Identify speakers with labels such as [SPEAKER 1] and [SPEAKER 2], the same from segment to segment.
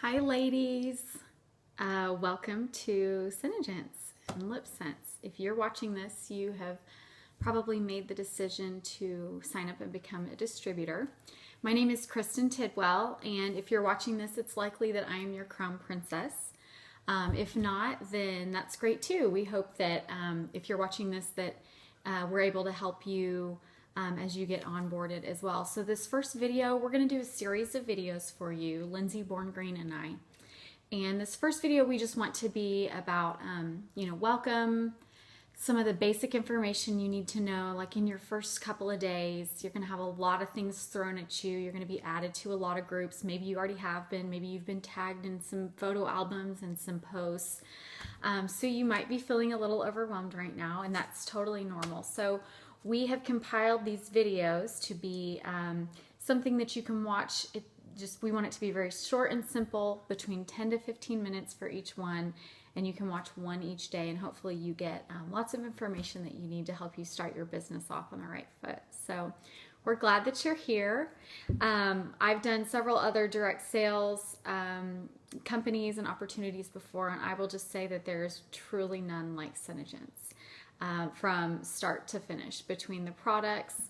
[SPEAKER 1] Hi ladies, welcome to Synergence and LipSense. If you're watching this, you have probably made the decision to sign up and become a distributor. My name is Kristen Tidwell, and if you're watching this, it's likely that I am your crown princess. If not, then that's great too. We hope that if you're watching this, that we're able to help you as you get onboarded as well. So this first video, we're going to do a series of videos for you, Lindsay Borngreen and I. And this first video, we just want to be about, welcome, some of the basic information you need to know. Like in your first couple of days, you're going to have a lot of things thrown at you. You're going to be added to a lot of groups. Maybe you already have been. Maybe you've been tagged in some photo albums and some posts. So you might be feeling a little overwhelmed right now, and that's totally normal. So we have compiled these videos to be something that you can watch. We want it to be very short and simple, between 10 to 15 minutes for each one, and you can watch one each day, and hopefully you get lots of information that you need to help you start your business off on the right foot. So we're glad that you're here. I've done several other direct sales companies and opportunities before, and I will just say that there's truly none like Synergence. From start to finish, between the products,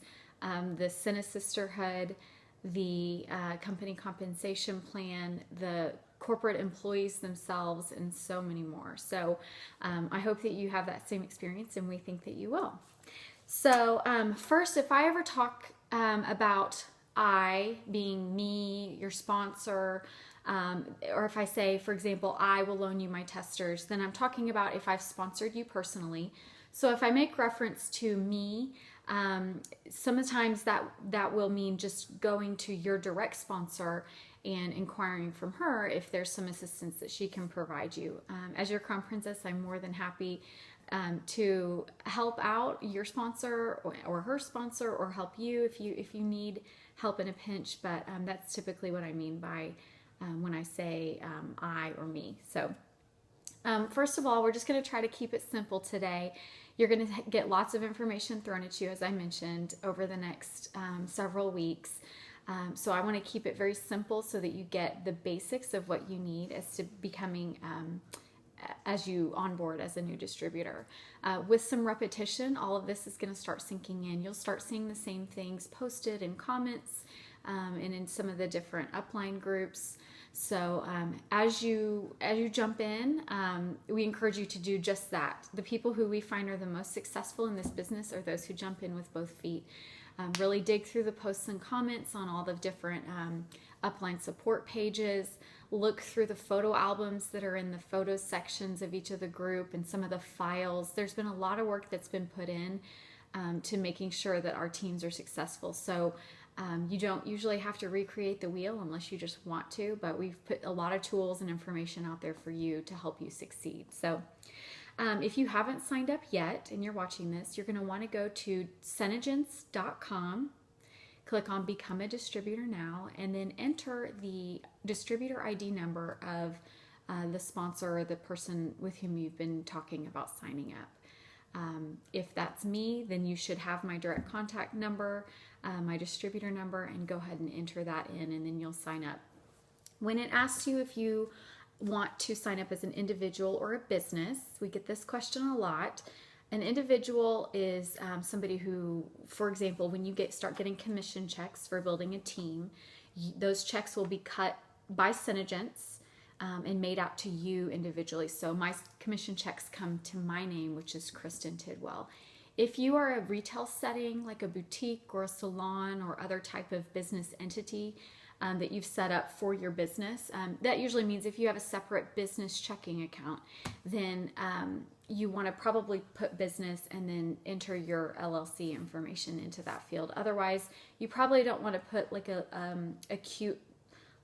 [SPEAKER 1] the Syna Sisterhood, the company compensation plan, the corporate employees themselves, and so many more. So I hope that you have that same experience, and we think that you will. So first, if I ever talk about I being me, your sponsor, or if I say, for example, I will loan you my testers, then I'm talking about if I've sponsored you personally. So if I make reference to me, sometimes that will mean just going to your direct sponsor and inquiring from her if there's some assistance that she can provide you. As your crown princess, I'm more than happy to help out your sponsor or her sponsor, or help you if you need help in a pinch. But that's typically what I mean by when I say I or me. So first of all, we're just going to try to keep it simple today. You're going to get lots of information thrown at you, as I mentioned, over the next several weeks. So I want to keep it very simple so that you get the basics of what you need as to becoming, as you onboard as a new distributor. With some repetition, all of this is going to start sinking in. You'll start seeing the same things posted in comments and in some of the different upline groups. So as you jump in, we encourage you to do just that. The people who we find are the most successful in this business are those who jump in with both feet. Really dig through the posts and comments on all the different upline support pages. Look through the photo albums that are in the photos sections of each of the group and some of the files. There's been a lot of work that's been put in to making sure that our teams are successful. So you don't usually have to recreate the wheel unless you just want to, but we've put a lot of tools and information out there for you to help you succeed. So if you haven't signed up yet and you're watching this, you're going to want to go to Synergence.com, click on Become a Distributor Now, and then enter the distributor ID number of the sponsor or the person with whom you've been talking about signing up. If that's me, then you should have my direct contact number, my distributor number, and go ahead and enter that in, and then you'll sign up. When it asks you if you want to sign up as an individual or a business, we get this question a lot. An individual is somebody who, for example, when you start getting commission checks for building a team, those checks will be cut by Synergence and made out to you individually. So my commission checks come to my name, which is Kristen Tidwell. If you are a retail setting, like a boutique or a salon or other type of business entity that you've set up for your business, that usually means if you have a separate business checking account, then you want to probably put business and then enter your LLC information into that field. Otherwise, you probably don't want to put like a cute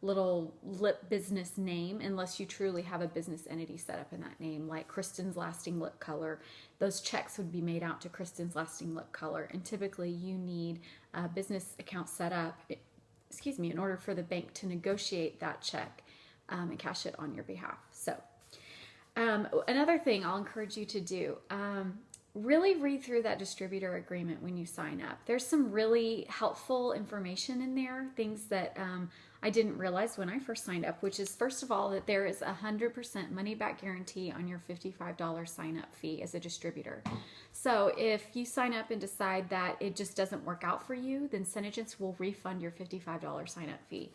[SPEAKER 1] little lip business name unless you truly have a business entity set up in that name, like Kristen's Lasting Lip Color. Those checks would be made out to Kristen's Lasting Lip Color, and typically you need a business account set up, in order for the bank to negotiate that check and cash it on your behalf. So another thing I'll encourage you to do, really read through that distributor agreement when you sign up. There's some really helpful information in there, things that I didn't realize when I first signed up, which is first of all that there is 100% money back guarantee on your $55 sign up fee as a distributor. So if you sign up and decide that it just doesn't work out for you, then Synergence will refund your $55 sign up fee.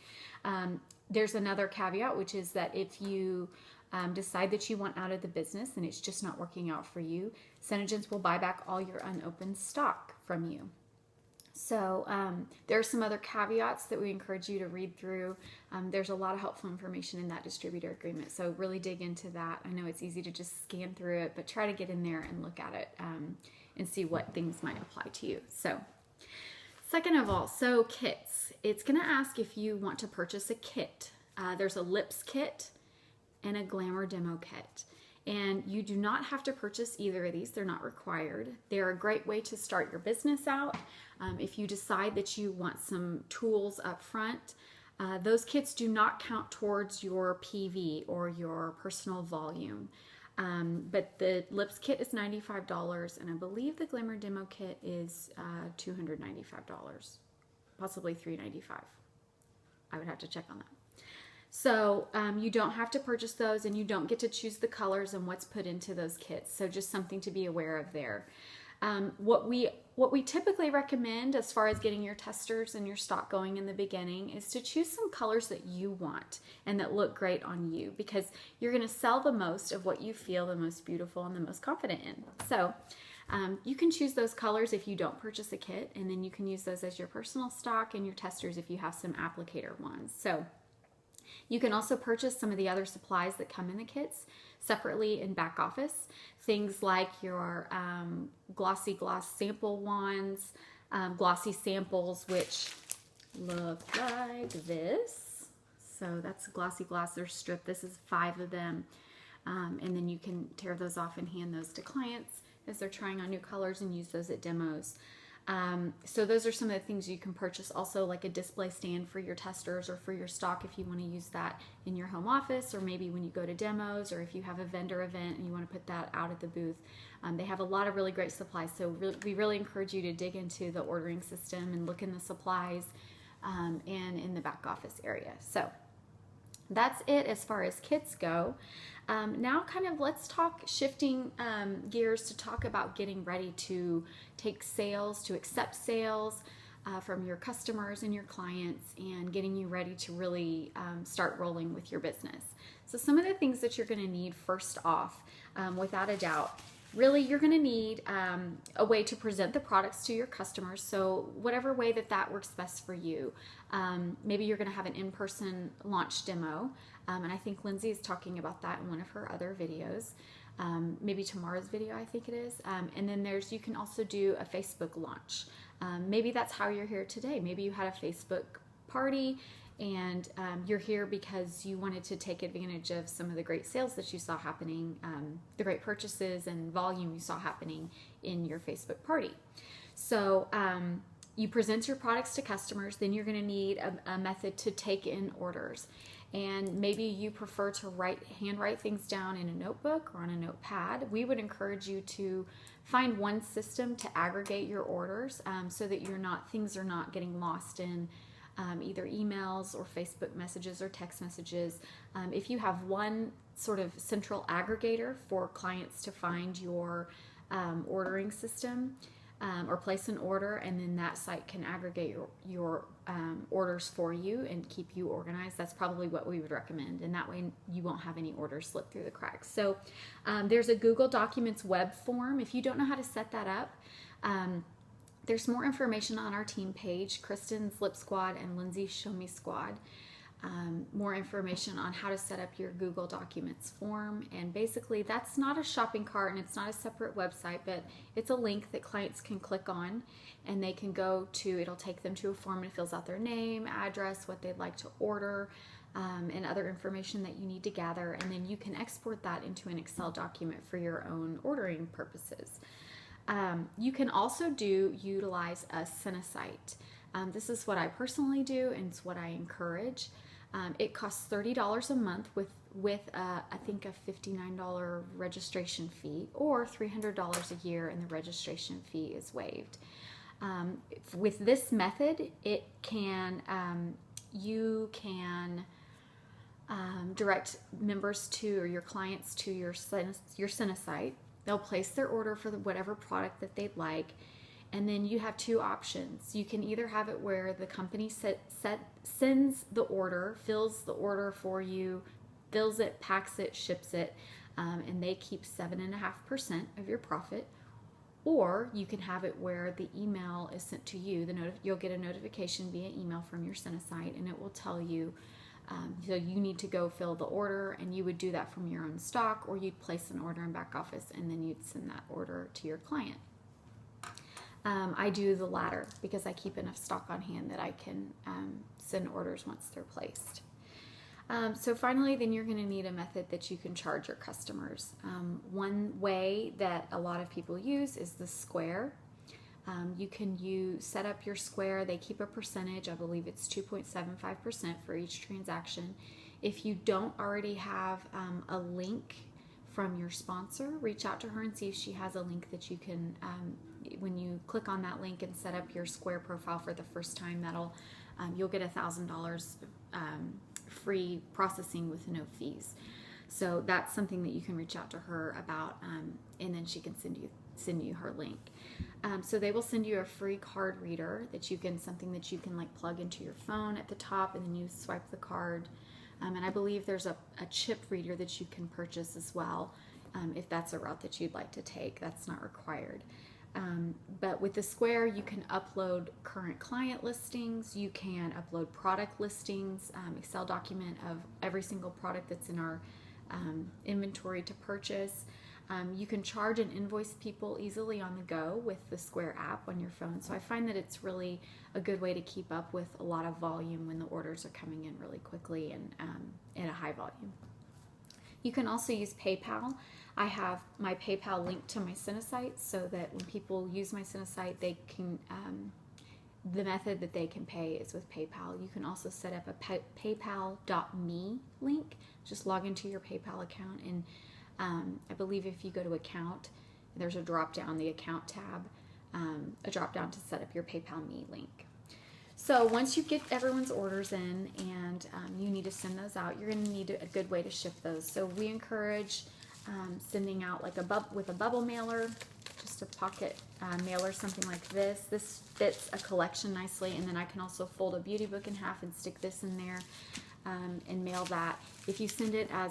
[SPEAKER 1] There's another caveat, which is that if you decide that you want out of the business and it's just not working out for you, Synergence will buy back all your unopened stock from you. So there are some other caveats that we encourage you to read through. There's a lot of helpful information in that distributor agreement, so really dig into that. I know it's easy to just scan through it, but try to get in there and look at it and see what things might apply to you. So second of all, so kits. It's going to ask if you want to purchase a kit. There's a Lips kit and a Glamour demo kit. And you do not have to purchase either of these. They're not required. They're a great way to start your business out. If you decide that you want some tools up front, those kits do not count towards your PV or your personal volume. But the Lips kit is $95, and I believe the Glamour demo kit is $295, possibly $395. I would have to check on that. So you don't have to purchase those, and you don't get to choose the colors and what's put into those kits. So just something to be aware of there. What we typically recommend as far as getting your testers and your stock going in the beginning is to choose some colors that you want and that look great on you, because you're going to sell the most of what you feel the most beautiful and the most confident in. So you can choose those colors if you don't purchase a kit, and then you can use those as your personal stock and your testers if you have some applicator ones. So you can also purchase some of the other supplies that come in the kits separately in back office. Things like your Glossy Gloss sample wands, glossy samples, which look like this. So that's Glossy Gloss, they're stripped. This is 5 of them. And then you can tear those off and hand those to clients as they're trying on new colors and use those at demos. So those are some of the things you can purchase. Also, like a display stand for your testers or for your stock if you want to use that in your home office, or maybe when you go to demos, or if you have a vendor event and you want to put that out at the booth. They have a lot of really great supplies, so we really encourage you to dig into the ordering system and look in the supplies and in the back office area. So that's it as far as kits go. Now let's talk shifting gears to talk about getting ready to take sales, to accept sales from your customers and your clients, and getting you ready to really start rolling with your business. So some of the things that you're going to need first off, without a doubt, really you're going to need a way to present the products to your customers. So whatever way that works best for you. Maybe you're going to have an in-person launch demo. And I think Lindsay is talking about that in one of her other videos. Maybe tomorrow's video, I think it is. And then you can also do a Facebook launch. Maybe that's how you're here today. Maybe you had a Facebook party and you're here because you wanted to take advantage of some of the great sales that you saw happening, the great purchases and volume you saw happening in your Facebook party. So you present your products to customers, then you're going to need a method to take in orders. And maybe you prefer to handwrite things down in a notebook or on a notepad. We would encourage you to find one system to aggregate your orders so that things are not getting lost in either emails or Facebook messages or text messages. If you have one sort of central aggregator for clients to find your ordering system, or place an order, and then that site can aggregate your orders for you and keep you organized, that's probably what we would recommend, and that way you won't have any orders slip through the cracks. So there's a Google Documents web form. If you don't know how to set that up, there's more information on our team page, Kristen's Lip Squad and Lindsay's Show Me Squad. More information on how to set up your Google Documents form, and basically that's not a shopping cart and it's not a separate website, but it's a link that clients can click on and they can it'll take them to a form and fills out their name, address, what they'd like to order, and other information that you need to gather, and then you can export that into an Excel document for your own ordering purposes. You can also utilize a Cinesite. This is what I personally do, and it's what I encourage. It costs $30 a month with I think a $59 registration fee, or $300 a year, and the registration fee is waived. With this method, it can you can direct members to, or your clients to, your Cinesite. They'll place their order for whatever product that they'd like. And then you have two options. You can either have it where the company sends the order, fills the order for you, fills it, packs it, ships it, and they keep 7.5% of your profit. Or you can have it where the email is sent to you. You'll get a notification via email from your Cinesite, and it will tell you, so you need to go fill the order, and you would do that from your own stock, or you'd place an order in back office, and then you'd send that order to your client. I do the latter because I keep enough stock on hand that I can send orders once they're placed. So finally, then you're going to need a method that you can charge your customers. One way that a lot of people use is the Square. You can set up your Square. They keep a percentage. I believe it's 2.75% for each transaction. If you don't already have a link from your sponsor, reach out to her and see if she has a link that you can, when you click on that link and set up your Square profile for the first time, you'll get $1,000 free processing with no fees. So that's something that you can reach out to her about, and then she can send you her link. So they will send you a free card reader something that you can like plug into your phone at the top, and then you swipe the card. And I believe there's a chip reader that you can purchase as well, if that's a route that you'd like to take. That's not required. But with the Square, you can upload current client listings, you can upload product listings, Excel document of every single product that's in our inventory to purchase. You can charge and invoice people easily on the go with the Square app on your phone. So I find that it's really a good way to keep up with a lot of volume when the orders are coming in really quickly and at a high volume. You can also use PayPal. I have my PayPal linked to my Cinesite so that when people use my Cinesite, they can, the method that they can pay is with PayPal. You can also set up a paypal.me link. Just log into your PayPal account, and I believe if you go to account, there's a drop down, the account tab, a drop down to set up your PayPal me link. So once you get everyone's orders in and you need to send those out, you're going to need a good way to ship those. So we encourage sending out like with a bubble mailer, just a pocket mailer, something like this. This fits a collection nicely, and then I can also fold a beauty book in half and stick this in there and mail that. If you send it as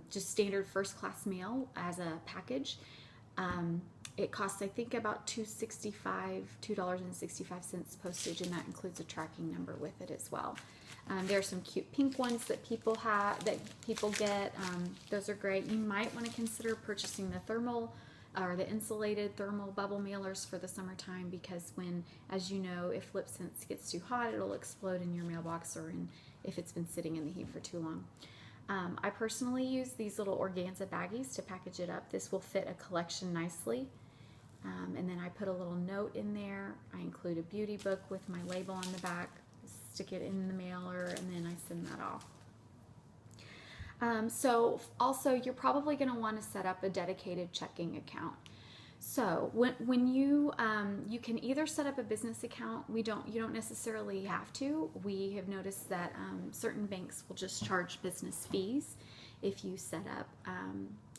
[SPEAKER 1] just standard first class mail as a package, it costs, I think, about $2.65 postage, and that includes a tracking number with it as well. There are some cute pink ones that people get. Those are great. You might want to consider purchasing the thermal or the insulated thermal bubble mailers for the summertime, because as you know, if LipSense gets too hot, it'll explode in your mailbox, or if it's been sitting in the heat for too long. I personally use these little organza baggies to package it up. This will fit a collection nicely. And then I put a little note in there. I include a beauty book with my label on the back, stick it in the mailer, and then I send that off. So also, you're probably going to want to set up a dedicated checking account. So when you can either set up a business account. You don't necessarily have to. We have noticed that certain banks will just charge business fees if you set up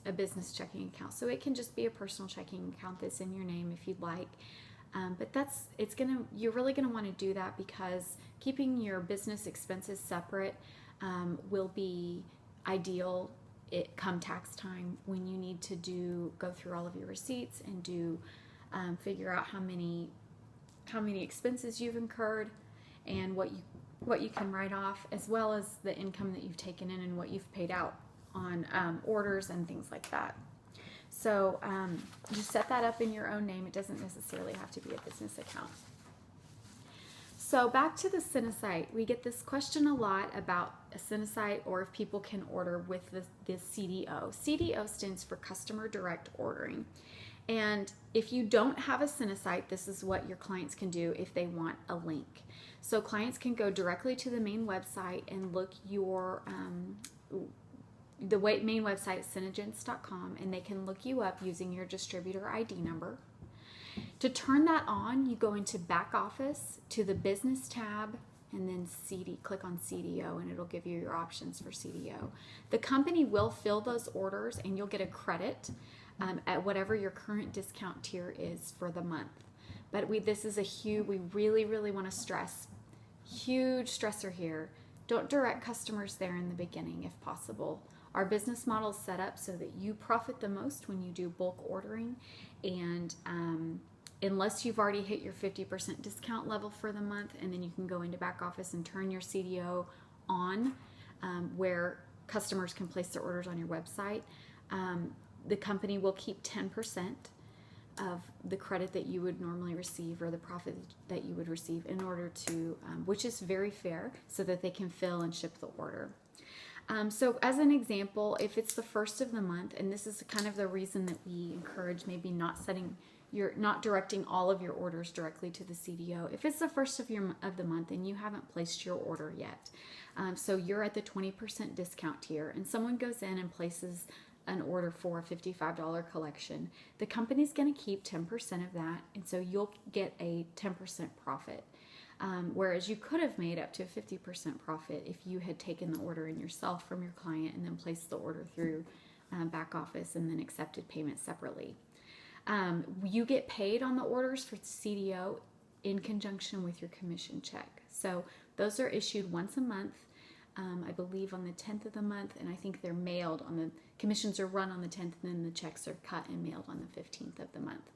[SPEAKER 1] a business checking account. So it can just be a personal checking account that's in your name if you'd like. But you're really gonna want to do that, because keeping your business expenses separate will be ideal come tax time, when you need to go through all of your receipts and figure out how many expenses you've incurred and what you can write off, as well as the income that you've taken in and what you've paid out on orders and things like that. So just set that up in your own name. It doesn't necessarily have to be a business account. So back to the Cinesite. We get this question a lot about a Cinesite, or if people can order with the CDO. CDO stands for Customer Direct Ordering. And if you don't have a Cinesite, this is what your clients can do if they want a link. So clients can go directly to the main website and look the main website is Cinegents.com, and they can look you up using your distributor ID number. To turn that on, you go into back office to the business tab, and then click on CDO, and it'll give you your options for CDO. The company will fill those orders, and you'll get a credit at whatever your current discount tier is for the month. But this is we really, really want to stress, huge stressor here. Don't direct customers there in the beginning if possible. Our business model is set up so that you profit the most when you do bulk ordering, and unless you've already hit your 50% discount level for the month, and then you can go into back office and turn your CDO on, where customers can place their orders on your website. The company will keep 10% of the credit that you would normally receive, or the profit that you would receive, in order to, which is very fair, so that they can fill and ship the order. So as an example, if it's the first of the month, and this is kind of the reason that we encourage maybe not directing all of your orders directly to the CDO. If it's the first of the month and you haven't placed your order yet, so you're at the 20% discount tier, and someone goes in and places an order for a $55 collection, the company's going to keep 10% of that, and so you'll get a 10% profit. Whereas you could have made up to a 50% profit if you had taken the order in yourself from your client and then placed the order through back office and then accepted payment separately. You get paid on the orders for CDO in conjunction with your commission check. So those are issued once a month, I believe on the 10th of the month, and I think they're mailed on commissions are run on the 10th, and then the checks are cut and mailed on the 15th of the month.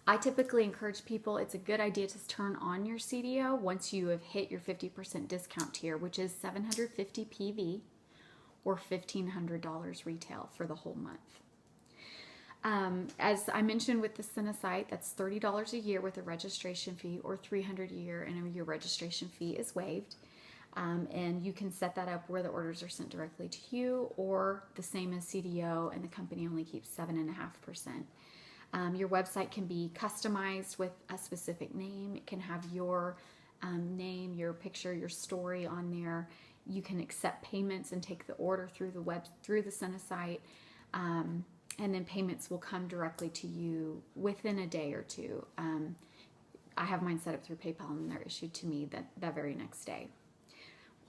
[SPEAKER 1] I typically encourage people, it's a good idea to turn on your CDO once you have hit your 50% discount tier, which is $750 PV or $1,500 retail for the whole month. As I mentioned with the Cinesite, that's $30 a year with a registration fee, or $300 a year, and your registration fee is waived. And you can set that up where the orders are sent directly to you, or the same as CDO, and the company only keeps 7.5%. Your website can be customized with a specific name. It can have your name, your picture, your story on there. You can accept payments and take the order through the Cinesite, and then payments will come directly to you within a day or two. I have mine set up through PayPal, and they're issued to me that very next day.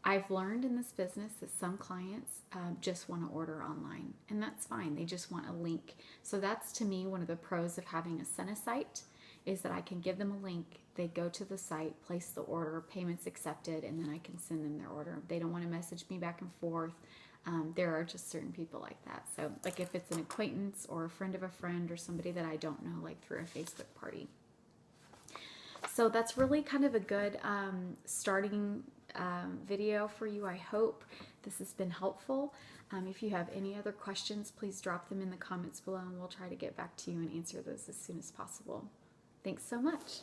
[SPEAKER 1] I've learned in this business that some clients just want to order online, and that's fine. They just want a link. So that's, to me, one of the pros of having a Cinesite, is that I can give them a link. They go to the site, place the order, payments accepted, and then I can send them their order. They don't want to message me back and forth. There are just certain people like that. So like if it's an acquaintance or a friend of a friend or somebody that I don't know, like through a Facebook party. So that's really kind of a good starting video for you. I hope this has been helpful. If you have any other questions, please drop them in the comments below, and we'll try to get back to you and answer those as soon as possible. Thanks so much.